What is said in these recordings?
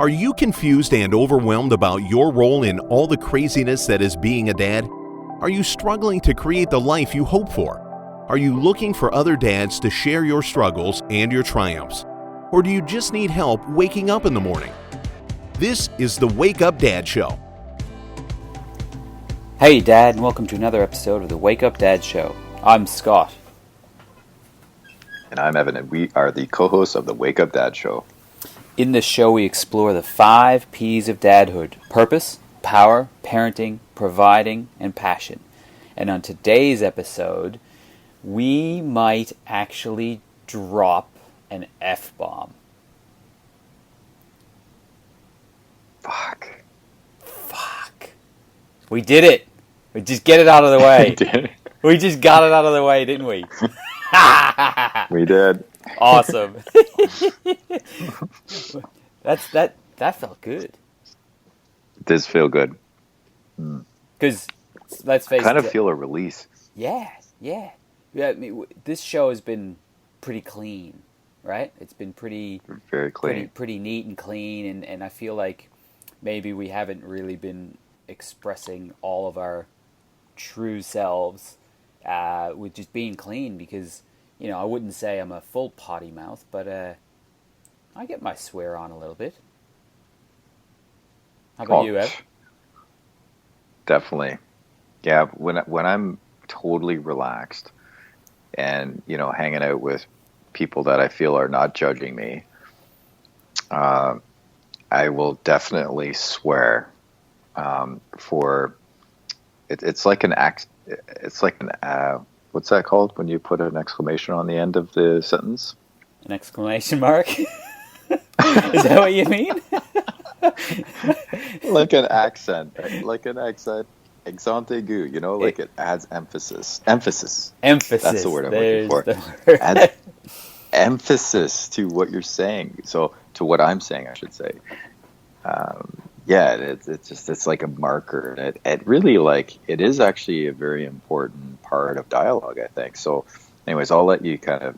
Are you confused and overwhelmed about your role in all the craziness that is being a dad? Are you struggling to create the life you hope for? Are you looking for other dads to share your struggles and your triumphs? Or do you just need help waking up in the morning? This is the Wake Up Dad Show. Hey Dad, and welcome to another episode of the Wake Up Dad Show. I'm Scott. And I'm Evan, and we are the co-hosts of the Wake Up Dad Show. In this show, we explore the 5 P's of dadhood: purpose, power, parenting, providing, and passion. And on today's episode, we might actually drop an F-bomb. Fuck. We did it. We just get it out of the way. We just got it out of the way, didn't we? We did. Awesome. That felt good. It does feel good. Because let's face it, kind of feel a release. Yeah. I mean, this show has been pretty clean, right? It's been very clean, pretty neat and clean, and I feel like maybe we haven't really been expressing all of our true selves with just being clean, because I wouldn't say I'm a full potty mouth, but I get my swear on a little bit. How about you, Ev? Definitely. Yeah, when I'm totally relaxed and, hanging out with people that I feel are not judging me, I will definitely swear. It's like an act. It's like an what's that called when you put an exclamation on the end of the sentence? An exclamation mark? Is that what you mean? Like an accent. Accent aigu, like it adds emphasis. Emphasis. That's the word I'm looking for. Adds emphasis to what you're saying. So, to what I'm saying, I should say. It's like a marker. And it really, it is actually a very important part of dialogue, I think. So anyways, I'll let you kind of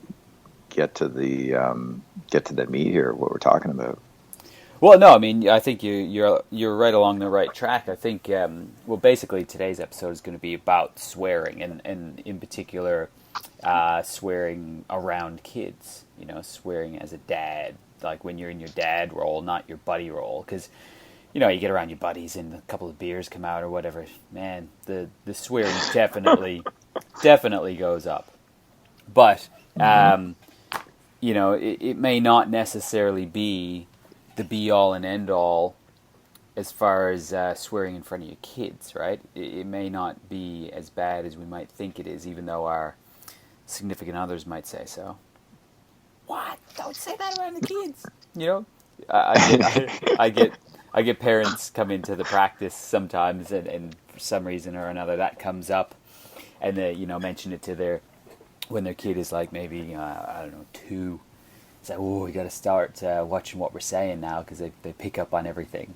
get to the meat here of what we're talking about. Well, no, I mean, I think you're right along the right track. I think, basically today's episode is going to be about swearing, and in particular, swearing around kids, swearing as a dad, like when you're in your dad role, not your buddy role, because you get around your buddies and a couple of beers come out or whatever, man, the swearing definitely goes up. But, it may not necessarily be the be-all and end-all as far as swearing in front of your kids, right? It may not be as bad as we might think it is, even though our significant others might say so. What? Don't say that around the kids. I get parents come into the practice sometimes, and for some reason or another that comes up, and they mention it to when their kid is like maybe 2. It's like, oh, we got to start watching what we're saying now, because they pick up on everything.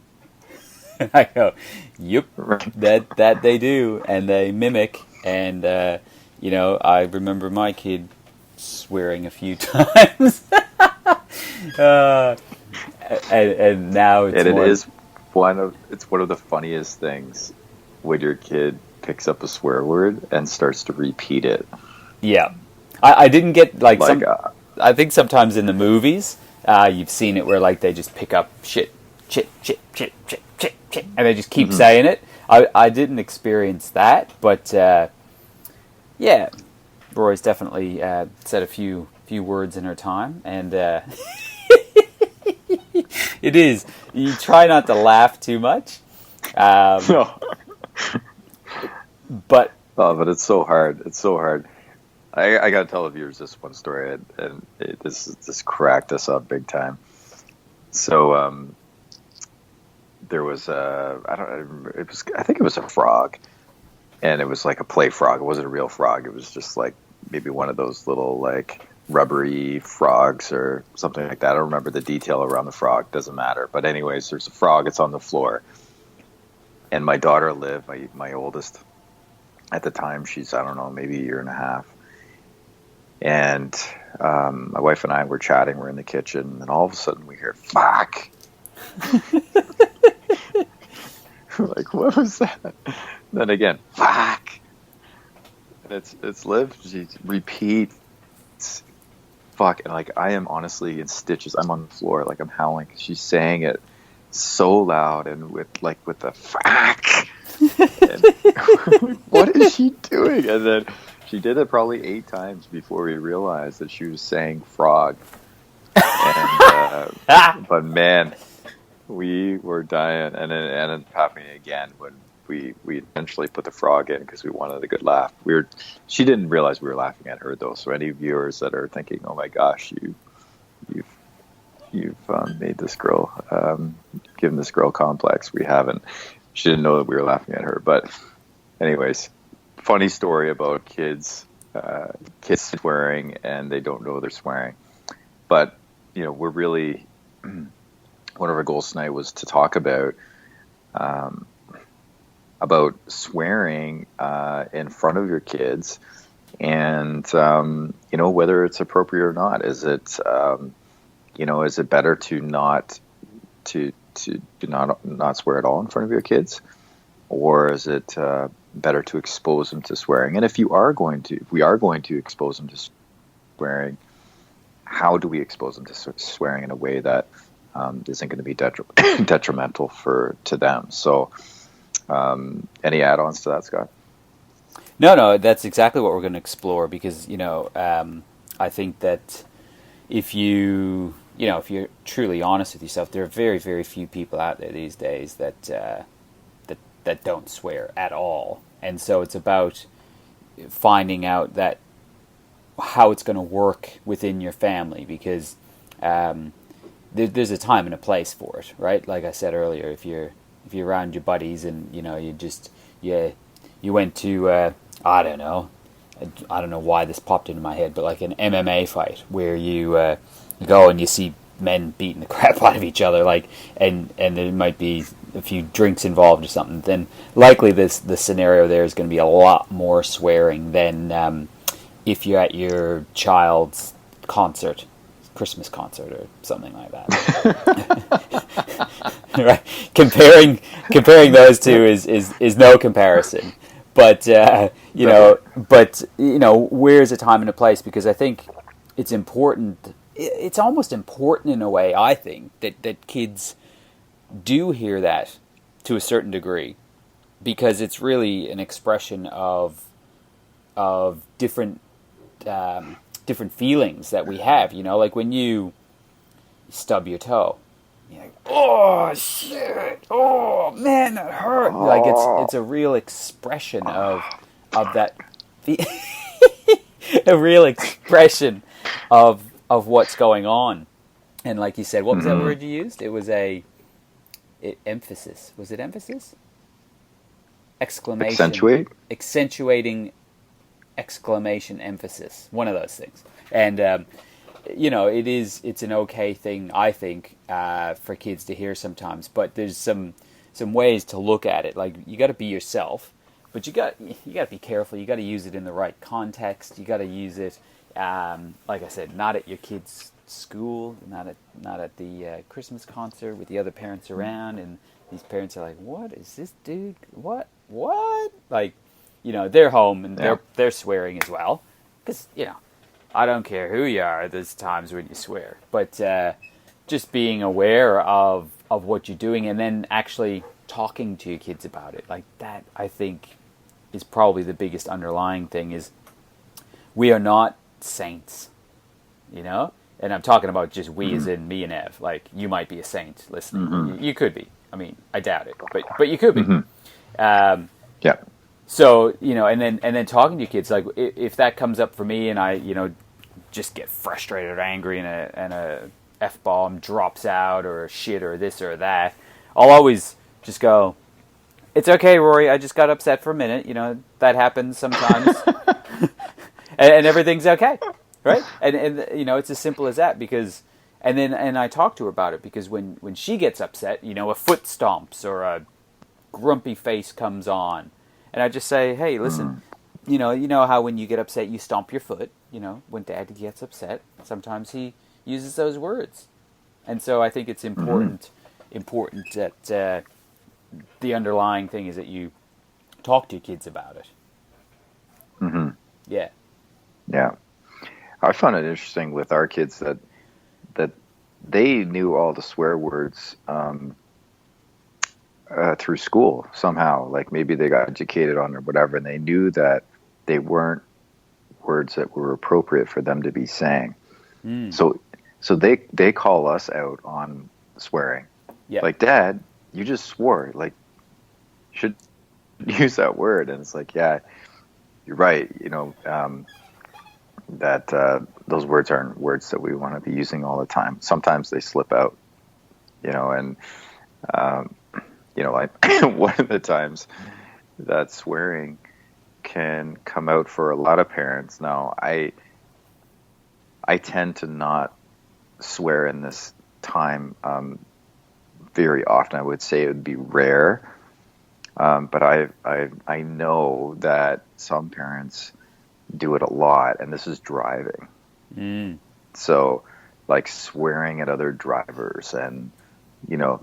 I go, yep, that they do, and they mimic, and I remember my kid swearing a few times. And now it's one of the funniest things when your kid picks up a swear word and starts to repeat it. Yeah, I didn't get I think sometimes in the movies you've seen it where they just pick up shit, and they just keep saying it. I didn't experience that, but yeah, Roy's definitely said a few words in her time, and it is. You try not to laugh too much. No. But it's so hard. It's so hard. I got to tell the viewers this one story, and this cracked us up big time. So there was I think it was a frog, and it was like a play frog. It wasn't a real frog. It was just like maybe one of those little rubbery frogs or something like that. I don't remember the detail around the frog. Doesn't matter. But anyways, there's a frog. It's on the floor. And my daughter Liv, my oldest, at the time, she's, I don't know, maybe a year and a half. And my wife and I were chatting. We're in the kitchen. And all of a sudden we hear, fuck. Like, what was that? Then again, fuck. And it's Liv. She repeats, fuck. And like, I am honestly in stitches. I'm on the floor, like I'm howling. She's saying it so loud and with the fuck. And, what is she doing? And then she did it probably 8 times before we realized that she was saying frog. And but man, we were dying, and it ended up happening again when we eventually put the frog in because we wanted a good laugh. She didn't realize we were laughing at her though. So any viewers that are thinking, "Oh my gosh, you've made this girl, given this girl complex," we haven't. She didn't know that we were laughing at her. But anyways, funny story about kids swearing and they don't know they're swearing. But we're really one of our goals tonight was to talk about swearing in front of your kids, and whether it's appropriate or not. Is it is it better to not swear at all in front of your kids, or is it better to expose them to swearing? And if we are going to expose them to swearing, how do we expose them to swearing in a way that isn't going to be detrimental to them? So, any add-ons to that, Scott? No, that's exactly what we're going to explore, because I think that if you're truly honest with yourself, there are very, very few people out there these days that don't swear at all, and so it's about finding out that how it's going to work within your family, because there's a time and a place for it, right? Like I said earlier, if you're around your buddies and you went to I don't know why this popped into my head, but like an MMA fight where you go and you see men beating the crap out of each other, like and there might be a few drinks involved or something, then likely the scenario there is going to be a lot more swearing than if you're at your child's Christmas concert or something like that. Right? Comparing those two is no comparison. But where's a time and a place? Because I think it's important. It's almost important in a way, I think, that kids do hear that to a certain degree, because it's really an expression of different feelings that we have. Like when you stub your toe, you're like, oh shit, oh man, that hurt. Like it's a real expression of that, a real expression of what's going on. And like you said, what was that word you used? It was emphasis. Was it emphasis? Exclamation. Accentuating. Exclamation, emphasis. One of those things. And it's an okay thing, I think, for kids to hear sometimes. But there's some ways to look at it. Like, you got to be yourself, but you got to be careful. You got to use it in the right context. You got to use it, like I said, not at your kid's school, not at the Christmas concert with the other parents around, and these parents are like, "What is this dude? What?" Like, they're home and they're swearing as well, because I don't care who you are. There's times when you swear, but just being aware of what you're doing, and then actually talking to your kids about it, like that, I think, is probably the biggest underlying thing. Is we are not saints, and I'm talking about just we, as in me and Ev. Like, you might be a saint listening. You could be. I mean, I doubt it, but you could be. Yeah. So, and then talking to your kids, like if that comes up for me and I, just get frustrated or angry and a F-bomb drops out, or a shit or this or that, I'll always just go, "It's okay, Rory, I just got upset for a minute. That happens sometimes." and everything's okay, right? And it's as simple as that, because and I talk to her about it, because when she gets upset, a foot stomps or a grumpy face comes on. And I just say, "Hey, listen, you know how when you get upset you stomp your foot? When Dad gets upset, sometimes he uses those words." And so I think it's important important that the underlying thing is that you talk to your kids about it. Mm-hmm. Yeah. Yeah. I found it interesting with our kids that they knew all the swear words through school somehow. Like maybe they got educated on or whatever, and they knew that they weren't words that were appropriate for them to be saying. So they call us out on swearing. Yeah. Like, Dad, you just swore. Like, you should use that word. And it's like, yeah, you're right. That those words aren't words that we want to be using all the time. Sometimes they slip out, and like one of the times that swearing can come out for a lot of parents. Now, I tend to not swear in this time very often. I would say it would be rare, but I know that some parents do it a lot, and this is driving. So, like swearing at other drivers and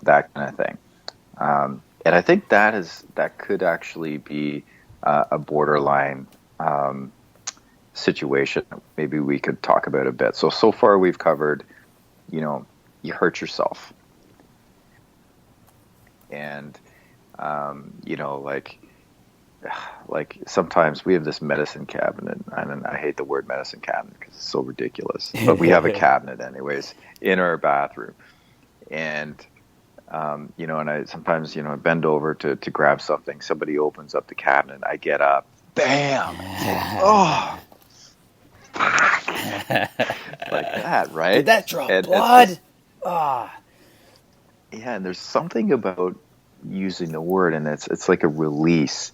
that kind of thing. And I think that could actually be a borderline situation. Maybe we could talk about a bit. So far we've covered, you hurt yourself, and like sometimes we have this medicine cabinet, and I hate the word medicine cabinet because it's so ridiculous, but we have a cabinet anyways in our bathroom, and and I sometimes I bend over to grab something, somebody opens up the cabinet, I get up, bam, oh, like that, right? Did that drop blood? Yeah, and there's something about using the word, and it's like a release,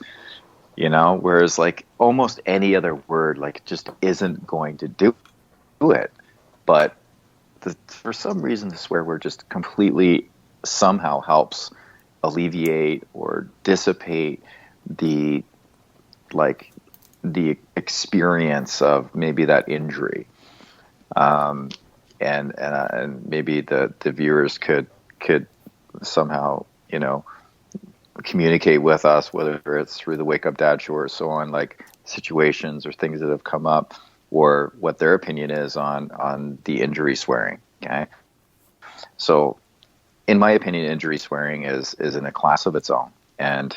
whereas like almost any other word like just isn't going to do it, but for some reason the swear word just completely somehow helps alleviate or dissipate the experience of maybe that injury, and maybe the viewers could somehow communicate with us, whether it's through the Wake Up Dad show or so on, like situations or things that have come up, or what their opinion is on the injury swearing. Okay, so in my opinion, injury swearing is in a class of its own, and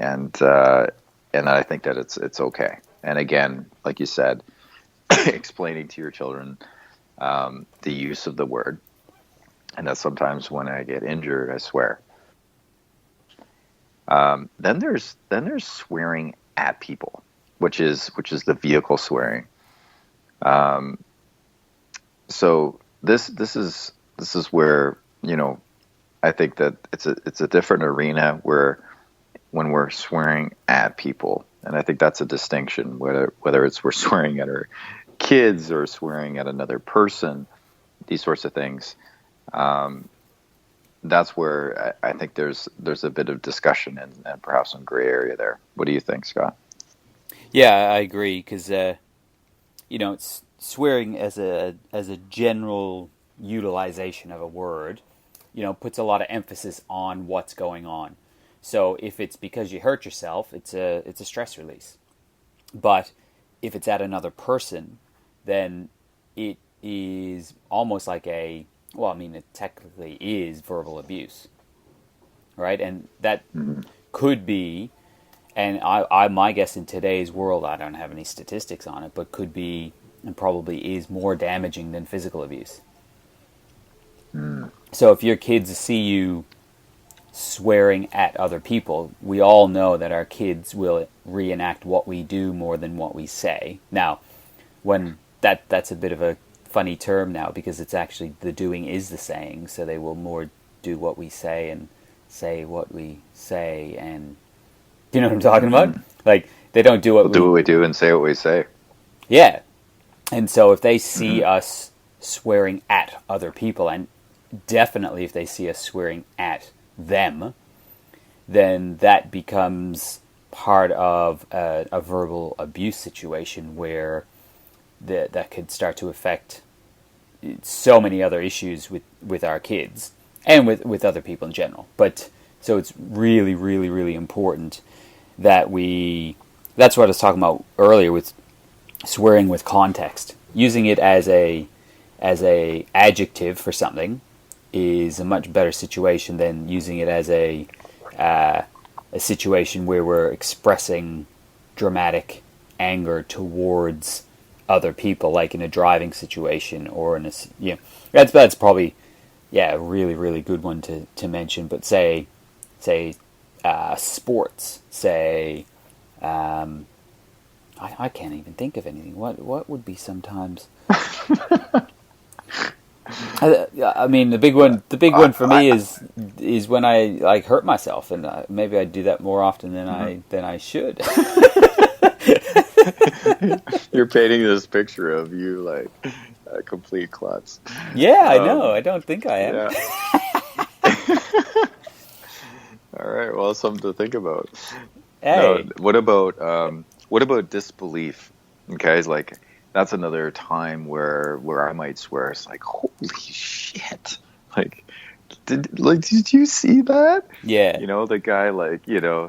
I think that it's okay. And again, like you said, explaining to your children the use of the word, and that sometimes when I get injured, I swear. Then there's swearing at people, which is the vehicle swearing. So this is where I think that it's a different arena where when we're swearing at people, and I think that's a distinction, whether it's we're swearing at our kids or swearing at another person, these sorts of things. That's where I think there's a bit of discussion and perhaps some gray area there. What do you think, Scott? Yeah, I agree, because it's swearing as a general utilization of a word, puts a lot of emphasis on what's going on. So if it's because you hurt yourself, it's a stress release. But if it's at another person, then it is almost like it technically is verbal abuse, right? And that could be, and my guess in today's world, I don't have any statistics on it, but could be and probably is more damaging than physical abuse. So if your kids see you swearing at other people, we all know that our kids will reenact what we do more than what we say. Now, when that's a bit of a funny term now, because it's actually the doing is the saying, so they will more do what we say and say what we say, and you know what I'm talking about? Like, they don't do what we do and say what we say. Yeah. And so if they see us swearing at other people, and definitely if they see us swearing at them, then that becomes part of a verbal abuse situation where that could start to affect so many other issues with our kids. and with other people in general. But so it's really, really, really important that that's what I was talking about earlier with swearing with context. Using it as a adjective for something is a much better situation than using it as a situation where we're expressing dramatic anger towards other people, like in a driving situation or in a, that's probably a really, really good one to mention. But say sports, say I can't even think of anything. What would be sometimes? I mean, the big one for me is when I like hurt myself, and maybe I do that more often than I should. You're painting this picture of you like a complete klutz. Yeah, I know. I don't think I am. Yeah. All right. Well, something to think about. Hey. No, what about disbelief? Okay, it's like that's another time where I might swear. It's like, holy shit! Like, did you see that? Yeah. The guy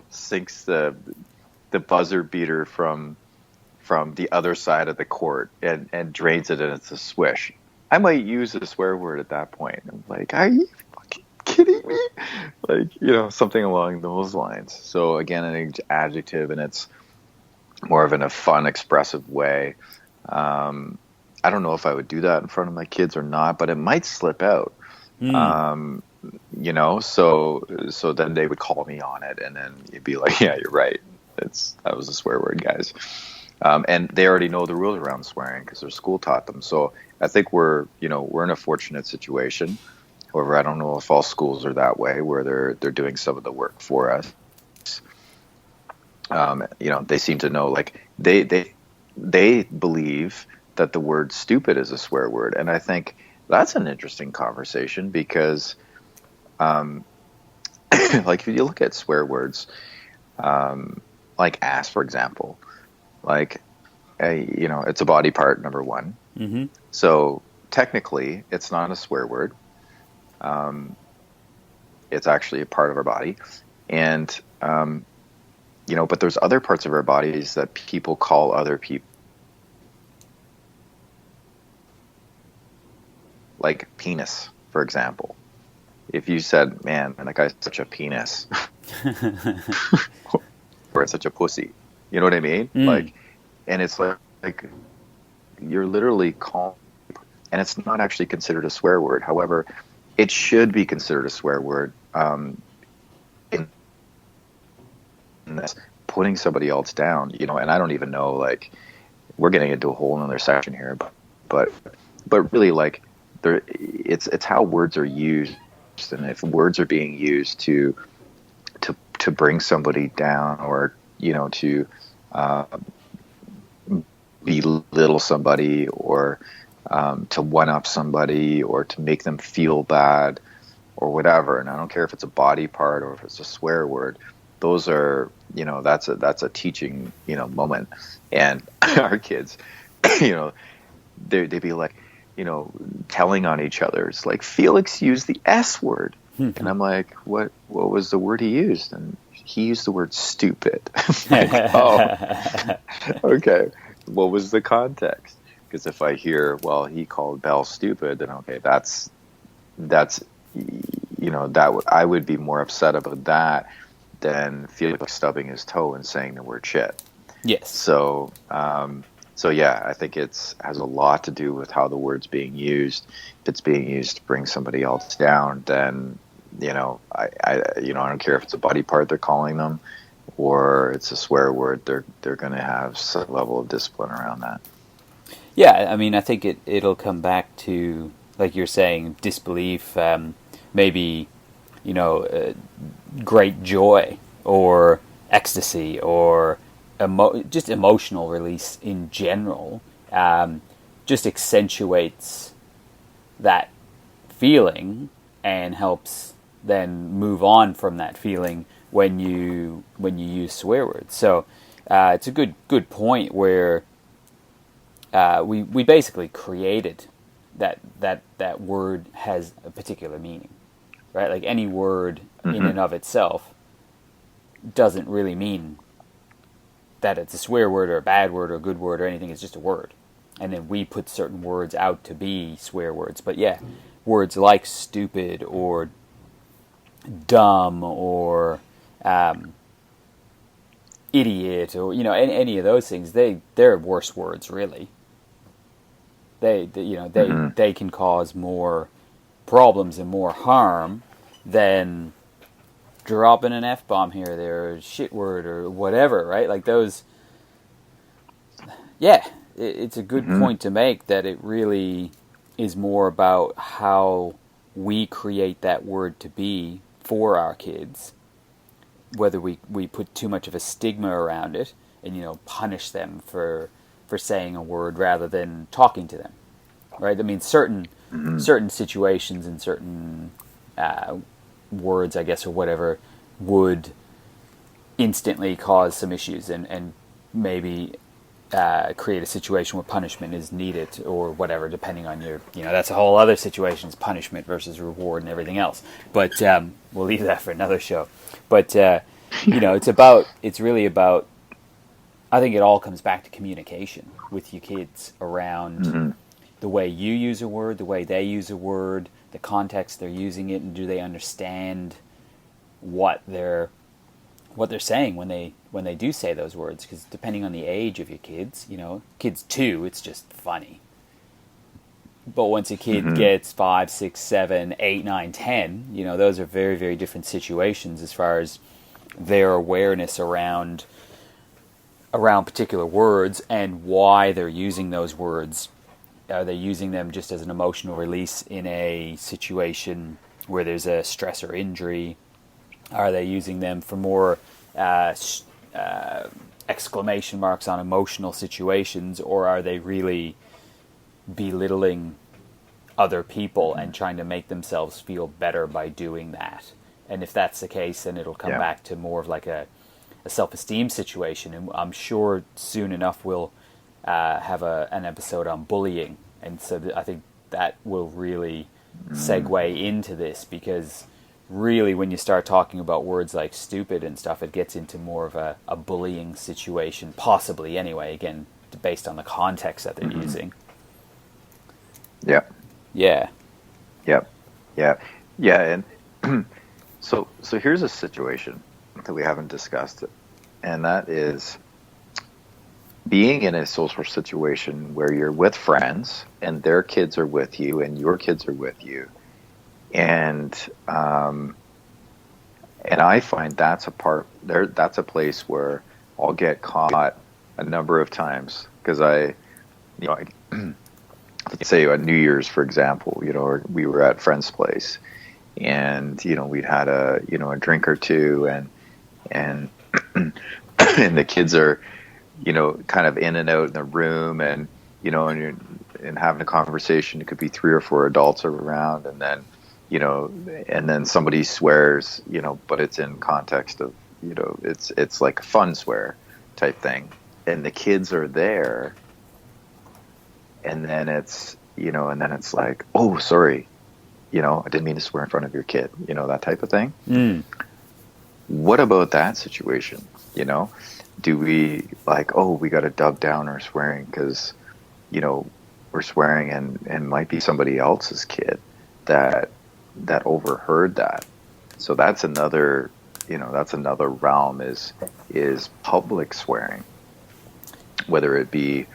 sinks the buzzer beater from the other side of the court and drains it, and it's a swish. I might use a swear word at that point. I'm like, are you fucking kidding me? Like, something along those lines. So again, an adjective, and it's more of in a fun, expressive way. I don't know if I would do that in front of my kids or not, but it might slip out. So then they would call me on it, and then you'd be like, yeah, you're right. That was a swear word, guys. And they already know the rules around swearing because their school taught them. So I think we're in a fortunate situation. However, I don't know if all schools are that way, where they're doing some of the work for us. They seem to know, like they believe that the word stupid is a swear word, and I think that's an interesting conversation because, like if you look at swear words, like ass, for example. Like, it's a body part, number one. Mm-hmm. So technically, it's not a swear word. It's actually a part of our body. And, but there's other parts of our bodies that people call other people. Like penis, for example. If you said, man, that guy's such a penis. Or it's such a pussy. You know what I mean? Like, and it's like you're literally calling, and it's not actually considered a swear word. However, it should be considered a swear word. In this, putting somebody else down, and I don't even know, like, we're getting into a whole another section here, but really, like, it's how words are used, and if words are being used to bring somebody down, or to belittle somebody, or to one-up somebody, or to make them feel bad, or whatever. And I don't care if it's a body part or if it's a swear word. Those are, that's a teaching, moment. And our kids, they'd be like, telling on each other. It's like, Felix used the S word. And I'm like, what was the word he used? And he used the word stupid. Like, oh, okay. What was the context? Because if I hear, well, he called Belle stupid, then okay, that's I would be more upset about that than Felix stubbing his toe and saying the word shit. Yes. So yeah, I think has a lot to do with how the word's being used. If it's being used to bring somebody else down, then I don't care if it's a body part they're calling them, or it's a swear word. They're going to have some level of discipline around that. Yeah, I mean, I think it'll come back to, like you're saying, disbelief. Maybe great joy or ecstasy or just emotional release in general. Just accentuates that feeling and helps then move on from that feeling when you use swear words. So it's a good point where we basically created that word has a particular meaning. right? Like any word in Mm-hmm. and of itself doesn't really mean that it's a swear word or a bad word or a good word or anything. It's just a word. And then we put certain words out to be swear words. But yeah, words like stupid or dumb or idiot or, any of those things, they're worse words, really. Mm-hmm. They can cause more problems and more harm than dropping an F-bomb here or there, or a shit word or whatever, right? Like those, yeah, it's a good Mm-hmm. point to make that it really is more about how we create that word to be for our kids, whether we put too much of a stigma around it and, punish them for saying a word rather than talking to them, right? I mean, Mm-hmm. certain situations and certain words, I guess, or whatever, would instantly cause some issues and maybe create a situation where punishment is needed or whatever, depending on your, that's a whole other situation, is punishment versus reward and everything else. But we'll leave that for another show. But, it's really about, I think it all comes back to communication with your kids around Mm-hmm. the way you use a word, the way they use a word, the context they're using it, and do they understand what they're saying when they do say those words? Because depending on the age of your kids, kids 2, it's just funny. But once a kid Mm-hmm. gets 5, 6, 7, 8, 9, 10, those are very, very different situations as far as their awareness around particular words and why they're using those words. Are they using them just as an emotional release in a situation where there's a stress or injury? Are they using them for more exclamation marks on emotional situations, or are they really belittling other people and trying to make themselves feel better by doing that? And if that's the case, then it'll come Yeah. back to more of like a self-esteem situation. And I'm sure soon enough we'll have an episode on bullying. And so I think that will really segue into this, because really when you start talking about words like stupid and stuff, it gets into more of a bullying situation, possibly anyway, again, based on the context that they're Mm-hmm. using. Yeah. Yeah. Yeah. Yeah. Yeah. And so here's a situation that we haven't discussed, and that is being in a social situation where you're with friends and their kids are with you and your kids are with you. And I find that's a place where I'll get caught a number of times because let's say on New Year's, for example, or we were at friend's place and, we'd had a drink or two and and the kids are, kind of in and out in the room and, and you're and having a conversation. It could be 3 or 4 adults around and then, and then somebody swears, but it's in context of, it's like a fun swear type thing. And the kids are there. And then it's like, oh, sorry, I didn't mean to swear in front of your kid, that type of thing. Mm. What about that situation? Do we like, oh, we got to dub down our swearing because, we're swearing and might be somebody else's kid that overheard that. So that's another realm is public swearing, whether it be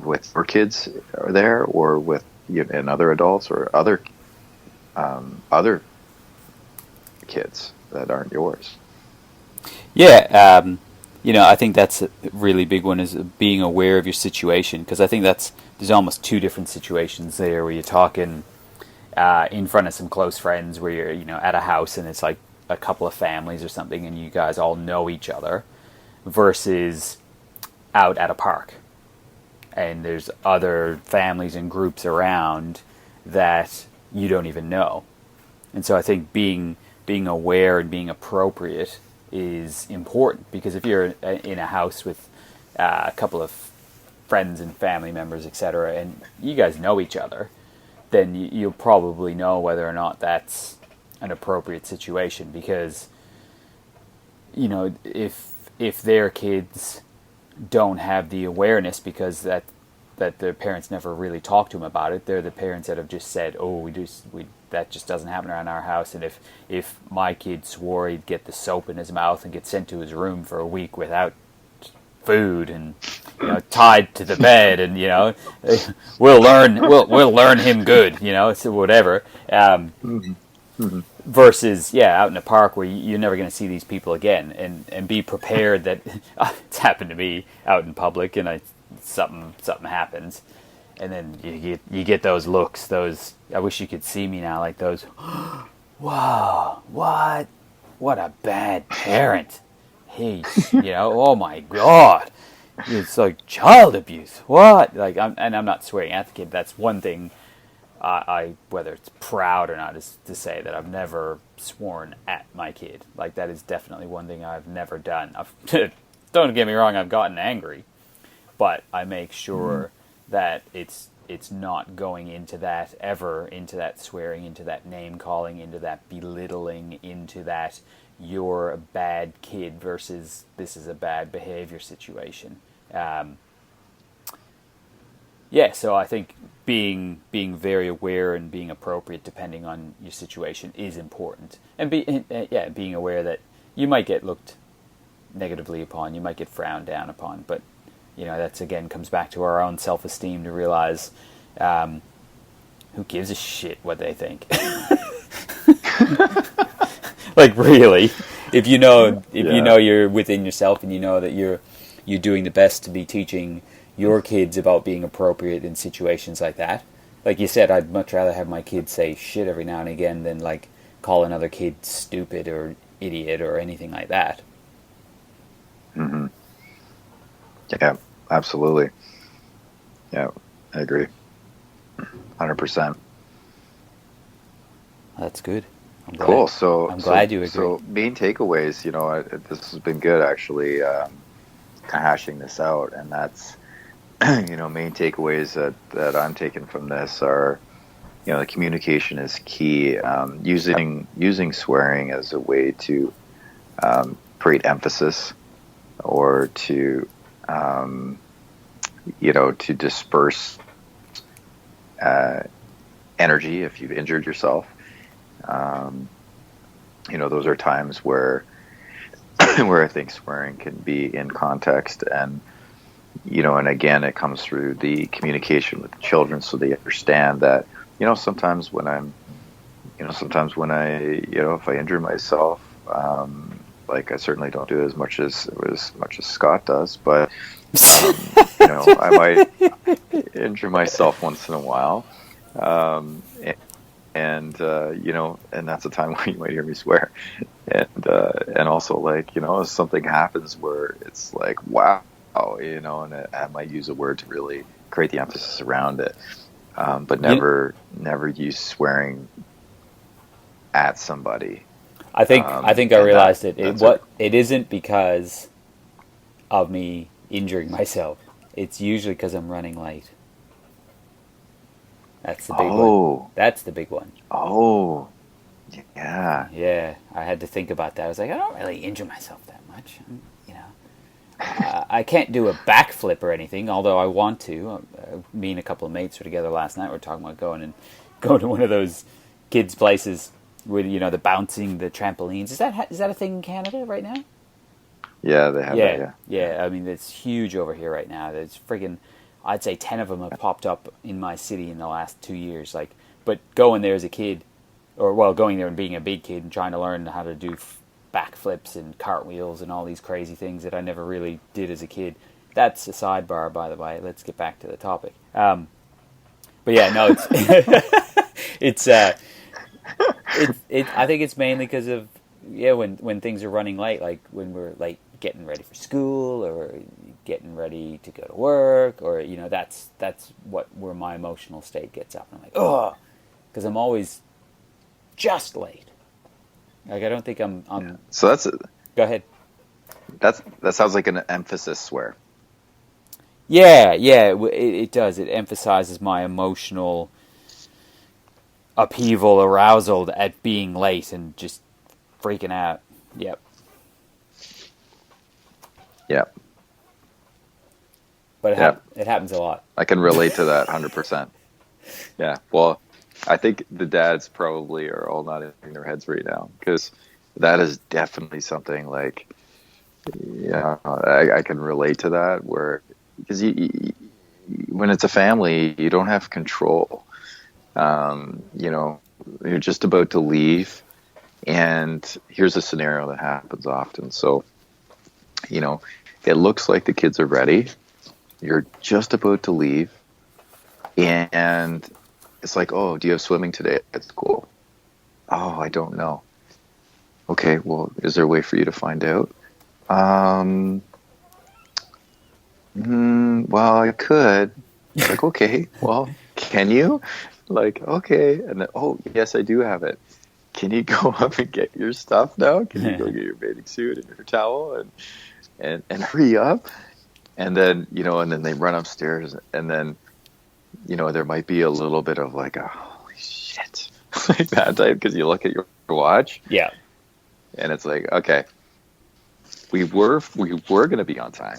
with your kids are there or with and other adults or other kids that aren't yours. Yeah, I think that's a really big one, is being aware of your situation, because I think there's almost 2 different situations there where you're talking in front of some close friends where you're, at a house and it's like a couple of families or something and you guys all know each other, versus out at a park and there's other families and groups around that you don't even know. And so I think being aware and being appropriate is important, because if you're in a house with a couple of friends and family members, etc., and you guys know each other, then you'll probably know whether or not that's an appropriate situation, because if their kids don't have the awareness, because that their parents never really talked to them about it, they're the parents that have just said, oh, that just doesn't happen around our house, and if my kid swore, he'd get the soap in his mouth and get sent to his room for a week without food, and tied to the bed, and we'll learn him good, so whatever. Versus, out in the park where you're never going to see these people again, and be prepared that it's happened to me out in public, and something happens, and then you get those looks, those, I wish you could see me now, like those, wow, what a bad parent. Oh my God, it's like child abuse. What? Like, I'm not swearing at the kid. That's one thing. I whether it's proud or not is to say that I've never sworn at my kid. Like, that is definitely one thing I've never done. Don't get me wrong, I've gotten angry, but I make sure that it's not going into that ever, into that swearing, into that name calling, into that belittling, into that you're a bad kid versus this is a bad behavior situation. So I think being very aware and being appropriate depending on your situation is important, and being aware that you might get looked negatively upon, you might get frowned down upon, but that's again comes back to our own self-esteem to realize who gives a shit what they think. Like, really, if you know you're within yourself, and you know that you're doing the best to be teaching your kids about being appropriate in situations like that. Like you said, I'd much rather have my kids say shit every now and again than like call another kid stupid or idiot or anything like that. Mm-hmm. Yeah, absolutely. Yeah, I agree. 100%. That's good. Cool. So I'm glad you agree. So main takeaways, this has been good actually, kind of hashing this out, and that's, main takeaways that I'm taking from this are, the communication is key. Using swearing as a way to create emphasis, or to to disperse energy if you've injured yourself. Those are times where I think swearing can be in context, and and again, it comes through the communication with the children, so they understand that sometimes when I if I injure myself, like, I certainly don't do it as much as Scott does, but I might injure myself once in a while. And that's a time when you might hear me swear, and also, like, if something happens where it's like, wow, and I might use a word to really create the emphasis around it, but never use swearing at somebody. I think I realized it isn't because of me injuring myself. It's usually because I'm running late. That's the big one. That's the big one. Oh, yeah. Yeah, I had to think about that. I was like, I don't really injure myself that much. I can't do a backflip or anything, although I want to. Me and a couple of mates were together last night. We were talking about going to one of those kids' places with, the bouncing, the trampolines. Is that a thing in Canada right now? Yeah, they have that, yeah. Yeah, I mean, it's huge over here right now. There's friggin', I'd say 10 of them have popped up in my city in the last 2 years. Like, but going there as a kid, going there and being a big kid and trying to learn how to do backflips and cartwheels and all these crazy things that I never really did as a kid. That's a sidebar, by the way. Let's get back to the topic. But yeah, no, it's I think it's mainly because of when things are running late, like when we're like getting ready for school or getting ready to go to work, or that's where my emotional state gets up. And I'm like, oh, because I'm always just late. Like, I don't think I'm. Yeah. So that's it. Go ahead. That sounds like an emphasis swear. Yeah, it does. It emphasizes my emotional upheaval, arousal at being late and just freaking out. Yep. Yeah. But it happens a lot. I can relate to that 100%. Yeah. Well, I think the dads probably are all nodding their heads right now, because that is definitely something like, yeah, I can relate to that, where, because when it's a family, you don't have control. You know, you're just about to leave, and here's a scenario that happens often. So, you know, it looks like the kids are ready. You're just about to leave, and it's like, oh, do you have swimming today at school? Oh, I don't know. Okay, well, is there a way for you to find out? Well, I could. Like, okay, well, can you? Like, okay. And then, oh, yes, I do have it. Can you go up and get your stuff now? Can you go get your bathing suit and your towel and hurry up? And then, you know, and then they run upstairs, and then, you know, there might be a little bit of like, a, holy shit, like that type, because you look at your watch. Yeah. And it's like, okay, we were going to be on time.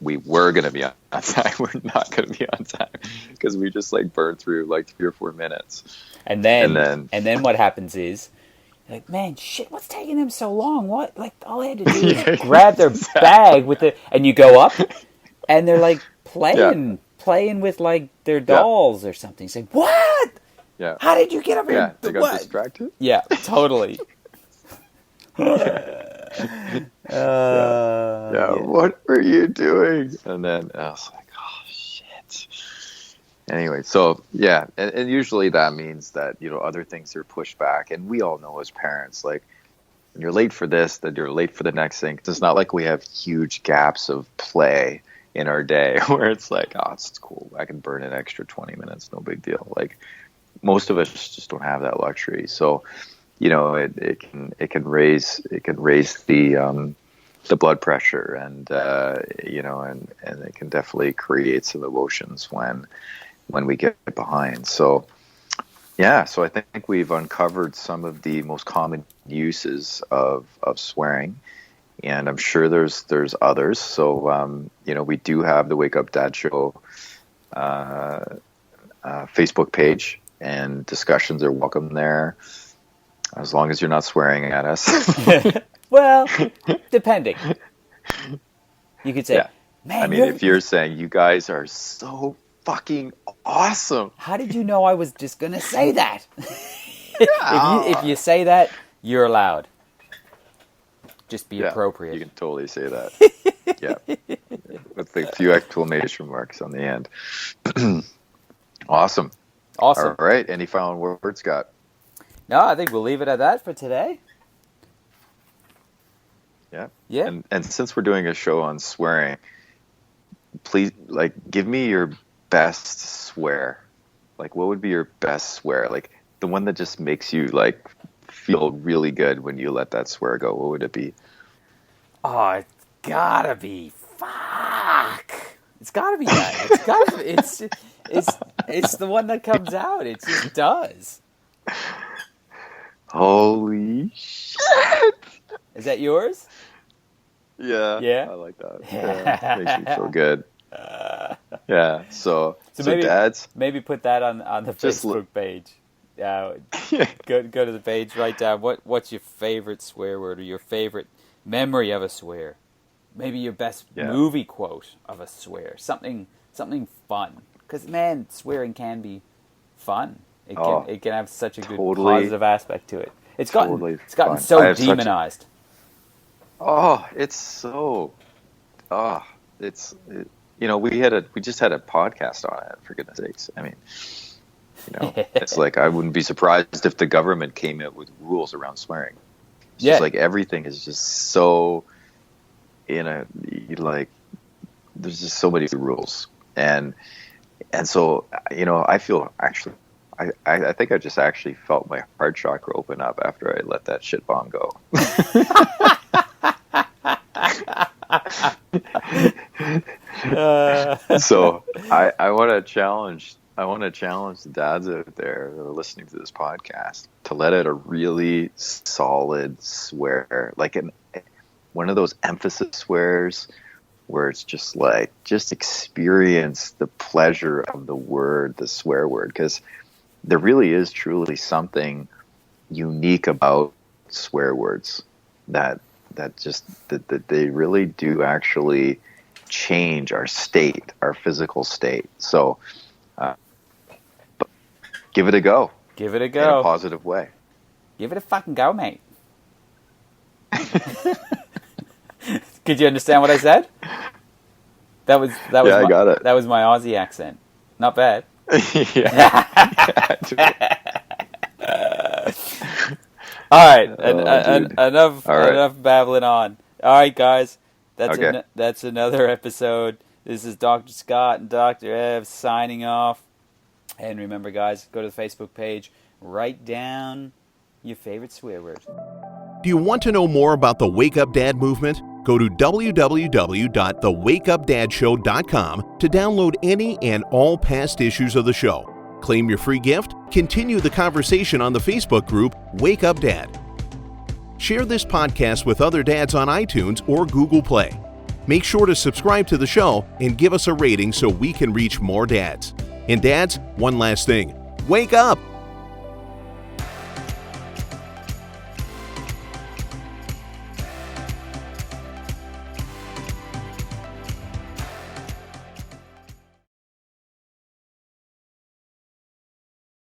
We were going to be on time. We're not going to be on time, because we just like burned through like 3 or 4 minutes. And then what happens is, like, man, shit, what's taking them so long? What? Like, all I had to do is grab their bag with it, and you go up, and they're like playing with like their dolls or something. Say, what? Yeah. How did you get up here? Yeah, they got distracted. Yeah, totally. Yeah, what were you doing? And then I was like, oh shit. Anyway, so yeah, and usually that means that, you know, other things are pushed back, and we all know as parents, like, when you're late for this, then you're late for the next thing. It's not like we have huge gaps of play in our day where it's like, oh, it's cool, I can burn an extra 20 minutes, no big deal. Like, most of us just don't have that luxury. So, you know, it can raise the blood pressure, and you know, and it can definitely create some emotions when we get behind. So yeah, so I think we've uncovered some of the most common uses of swearing, and I'm sure there's others. So you know, we do have the Wake Up Dad Show Facebook page, and discussions are welcome there, as long as you're not swearing at us. Well, depending. You could say, yeah. Man, I mean, if you're saying you guys are so fucking awesome. How did you know I was just going to say that? If you say that, you're allowed. Just be appropriate. You can totally say that. Yeah. With a few exclamation marks on the end. Awesome. All right. Any final words, Scott? No, I think we'll leave it at that for today. Yeah. Yeah. And since we're doing a show on swearing, please, like, give me your best swear. Like, what would be your best swear? Like, the one that just makes you, like, feel really good when you let that swear go. What would it be? Oh, it's gotta be fuck. It's gotta be that. It's gotta be, it's the one that comes out. It just does. Holy shit. Is that yours? Yeah. Yeah. I like that. Yeah, makes me feel good. Yeah. So maybe, dads, maybe put that on the Facebook page. Go to the page, write down what's your favorite swear word, or your favorite memory of a swear. Maybe your best movie quote of a swear. Something fun. Because, man, swearing can be fun. It can have such a good positive aspect to it. It's gotten so demonized. You know, we just had a podcast on it, for goodness sakes. I mean, you know, it's like, I wouldn't be surprised if the government came out with rules around swearing. It's just like, everything is just so like, there's just so many rules. And so, you know, I feel actually, I think I just actually felt my heart chakra open up after I let that shit bomb go. So I want to challenge I want to challenge the dads out there that are listening to this podcast to let out a really solid swear, like one of those emphasis swears where it's just like, just experience the pleasure of the word, the swear word, because there really is truly something unique about swear words that they really do actually change our state, our physical state. So give it a go. Give it a In go. a positive way. Give it a fucking go, mate. Could you understand what I said? That was I got it. That was my Aussie accent. Not bad. Yeah. All right, All right. enough babbling on. All right, guys, that's Okay. that's another episode. This is Dr. Scott and Dr. Ev signing off. And remember, guys, go to the Facebook page, write down your favorite swear word. Do you want to know more about the Wake Up Dad movement? Go to www.thewakeupdadshow.com to download any and all past issues of the show. Claim your free gift. Continue the conversation on the Facebook group Wake Up Dad. Share this podcast with other dads on iTunes or Google Play. Make sure to subscribe to the show and give us a rating so we can reach more dads. And dads, one last thing. Wake up!